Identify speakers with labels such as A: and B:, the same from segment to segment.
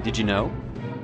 A: Did you know?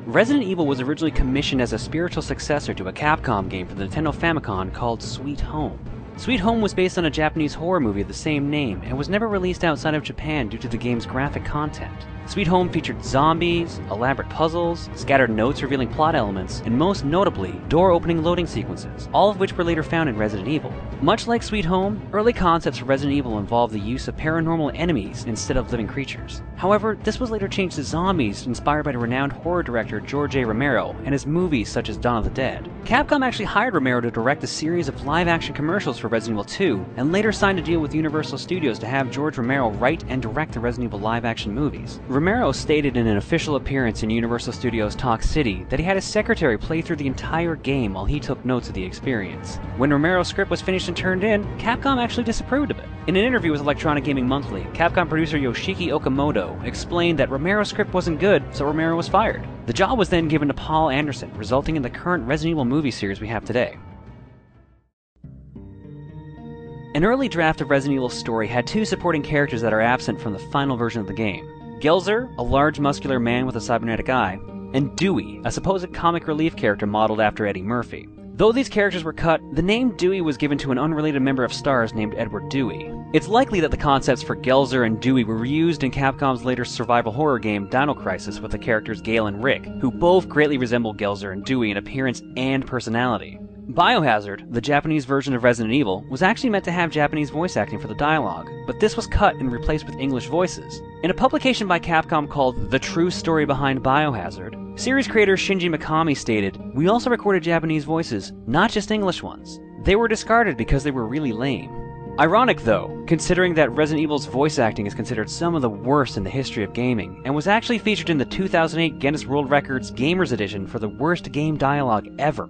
A: Resident Evil was originally commissioned as a spiritual successor to a Capcom game for the Nintendo Famicom called Sweet Home. Sweet Home was based on a Japanese horror movie of the same name and was never released outside of Japan due to the game's graphic content. Sweet Home featured zombies, elaborate puzzles, scattered notes revealing plot elements, and most notably, door-opening loading sequences, all of which were later found in Resident Evil. Much like Sweet Home, early concepts for Resident Evil involved the use of paranormal enemies instead of living creatures. However, this was later changed to zombies, inspired by the renowned horror director George A. Romero and his movies such as Dawn of the Dead. Capcom actually hired Romero to direct a series of live-action commercials for Resident Evil 2, and later signed a deal with Universal Studios to have George Romero write and direct the Resident Evil live-action movies. Romero stated in an official appearance in Universal Studios' Talk City that he had his secretary play through the entire game while he took notes of the experience. When Romero's script was finished and turned in, Capcom actually disapproved of it. In an interview with Electronic Gaming Monthly, Capcom producer Yoshiki Okamoto explained that Romero's script wasn't good, so Romero was fired. The job was then given to Paul Anderson, resulting in the current Resident Evil movie series we have today. An early draft of Resident Evil's story had two supporting characters that are absent from the final version of the game. Gelzer, a large muscular man with a cybernetic eye, and Dewey, a supposed comic relief character modeled after Eddie Murphy. Though these characters were cut, the name Dewey was given to an unrelated member of STARS named Edward Dewey. It's likely that the concepts for Gelzer and Dewey were reused in Capcom's later survival horror game Dino Crisis with the characters Gale and Rick, who both greatly resemble Gelzer and Dewey in appearance and personality. Biohazard, the Japanese version of Resident Evil, was actually meant to have Japanese voice acting for the dialogue, but this was cut and replaced with English voices. In a publication by Capcom called The True Story Behind Biohazard, series creator Shinji Mikami stated, "We also recorded Japanese voices, not just English ones. They were discarded because they were really lame." Ironic though, considering that Resident Evil's voice acting is considered some of the worst in the history of gaming, and was actually featured in the 2008 Guinness World Records Gamers Edition for the worst game dialogue ever.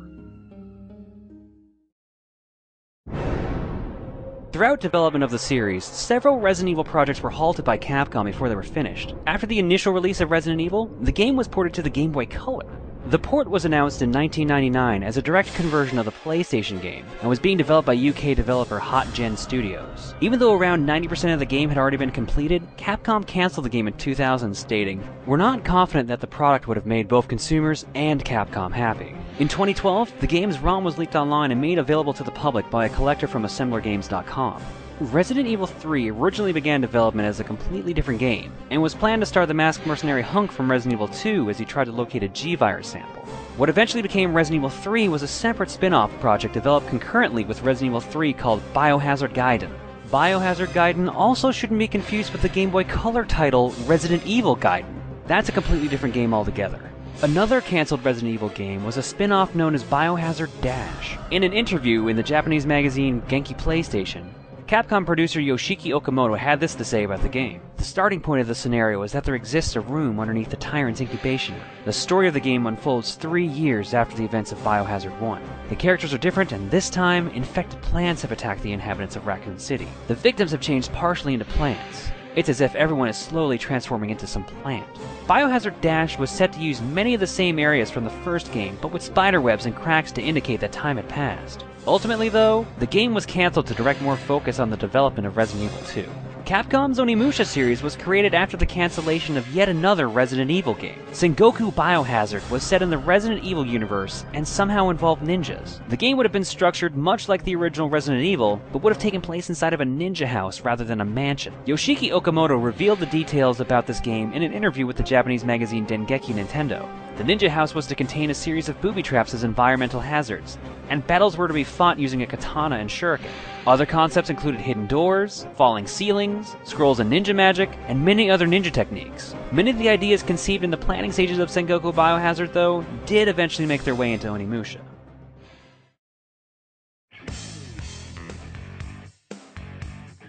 A: Throughout development of the series, several Resident Evil projects were halted by Capcom before they were finished. After the initial release of Resident Evil, the game was ported to the Game Boy Color. The port was announced in 1999 as a direct conversion of the PlayStation game, and was being developed by UK developer HotGen Studios. Even though around 90% of the game had already been completed, Capcom canceled the game in 2000, stating, "We're not confident that the product would have made both consumers and Capcom happy." In 2012, the game's ROM was leaked online and made available to the public by a collector from AssemblerGames.com. Resident Evil 3 originally began development as a completely different game, and was planned to star the masked mercenary Hunk from Resident Evil 2 as he tried to locate a G-Virus sample. What eventually became Resident Evil 3 was a separate spin-off project developed concurrently with Resident Evil 3 called Biohazard Gaiden. Biohazard Gaiden also shouldn't be confused with the Game Boy Color title Resident Evil Gaiden. That's a completely different game altogether. Another cancelled Resident Evil game was a spin-off known as Biohazard Dash. In an interview in the Japanese magazine Genki PlayStation, Capcom producer Yoshiki Okamoto had this to say about the game. "The starting point of the scenario is that there exists a room underneath the Tyrant's incubation room. The story of the game unfolds 3 years after the events of Biohazard 1. The characters are different, and this time, infected plants have attacked the inhabitants of Raccoon City. The victims have changed partially into plants. It's as if everyone is slowly transforming into some plant." Biohazard Dash was set to use many of the same areas from the first game, but with spiderwebs and cracks to indicate that time had passed. Ultimately though, the game was cancelled to direct more focus on the development of Resident Evil 2. Capcom's Onimusha series was created after the cancellation of yet another Resident Evil game. Sengoku Biohazard was set in the Resident Evil universe and somehow involved ninjas. The game would have been structured much like the original Resident Evil, but would have taken place inside of a ninja house rather than a mansion. Yoshiki Okamoto revealed the details about this game in an interview with the Japanese magazine Dengeki Nintendo. The ninja house was to contain a series of booby traps as environmental hazards, and battles were to be fought using a katana and shuriken. Other concepts included hidden doors, falling ceilings, scrolls and ninja magic, and many other ninja techniques. Many of the ideas conceived in the planning stages of Sengoku Biohazard, though, did eventually make their way into Onimusha.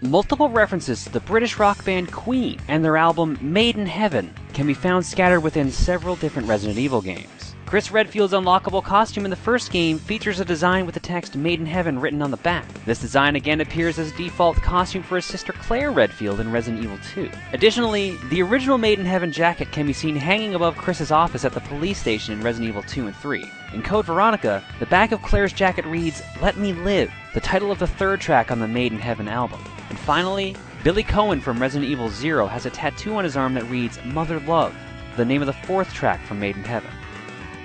A: Multiple references to the British rock band Queen and their album Made in Heaven can be found scattered within several different Resident Evil games. Chris Redfield's unlockable costume in the first game features a design with the text Made in Heaven written on the back. This design again appears as a default costume for his sister Claire Redfield in Resident Evil 2. Additionally, the original Made in Heaven jacket can be seen hanging above Chris's office at the police station in Resident Evil 2 and 3. In Code Veronica, the back of Claire's jacket reads, "Let Me Live," the title of the third track on the Made in Heaven album. And finally, Billy Cohen from Resident Evil 0 has a tattoo on his arm that reads, "Mother Love." the name of the fourth track from Made in Heaven.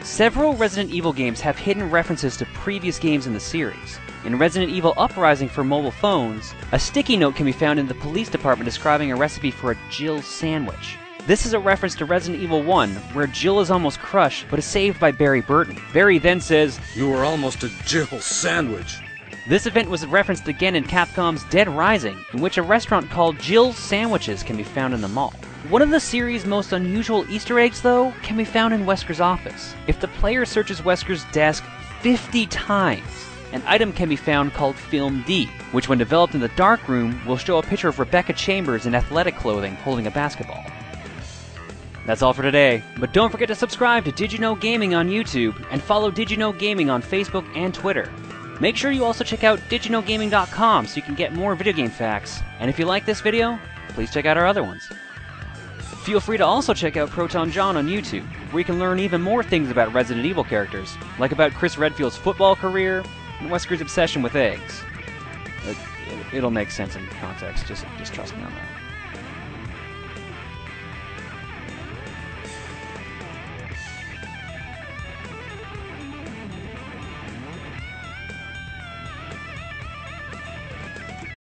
A: Several Resident Evil games have hidden references to previous games in the series. In Resident Evil Uprising for mobile phones, a sticky note can be found in the police department describing a recipe for a Jill sandwich. This is a reference to Resident Evil 1, where Jill is almost crushed, but is saved by Barry Burton. Barry then says,
B: "You were almost a Jill sandwich."
A: This event was referenced again in Capcom's Dead Rising, in which a restaurant called Jill's Sandwiches can be found in the mall. One of the series' most unusual Easter eggs, though, can be found in Wesker's office. If the player searches Wesker's desk 50 times, an item can be found called Film D, which when developed in the dark room will show a picture of Rebecca Chambers in athletic clothing holding a basketball. That's all for today, but don't forget to subscribe to Did You Know Gaming on YouTube and follow Did You Know Gaming on Facebook and Twitter. Make sure you also check out didyouknowgaming.com so you can get more video game facts, and if you like this video, please check out our other ones. Feel free to also check out ProtonJon on YouTube, where you can learn even more things about Resident Evil characters, like about Chris Redfield's football career and Wesker's obsession with eggs. It'll make sense in context, just trust me on that.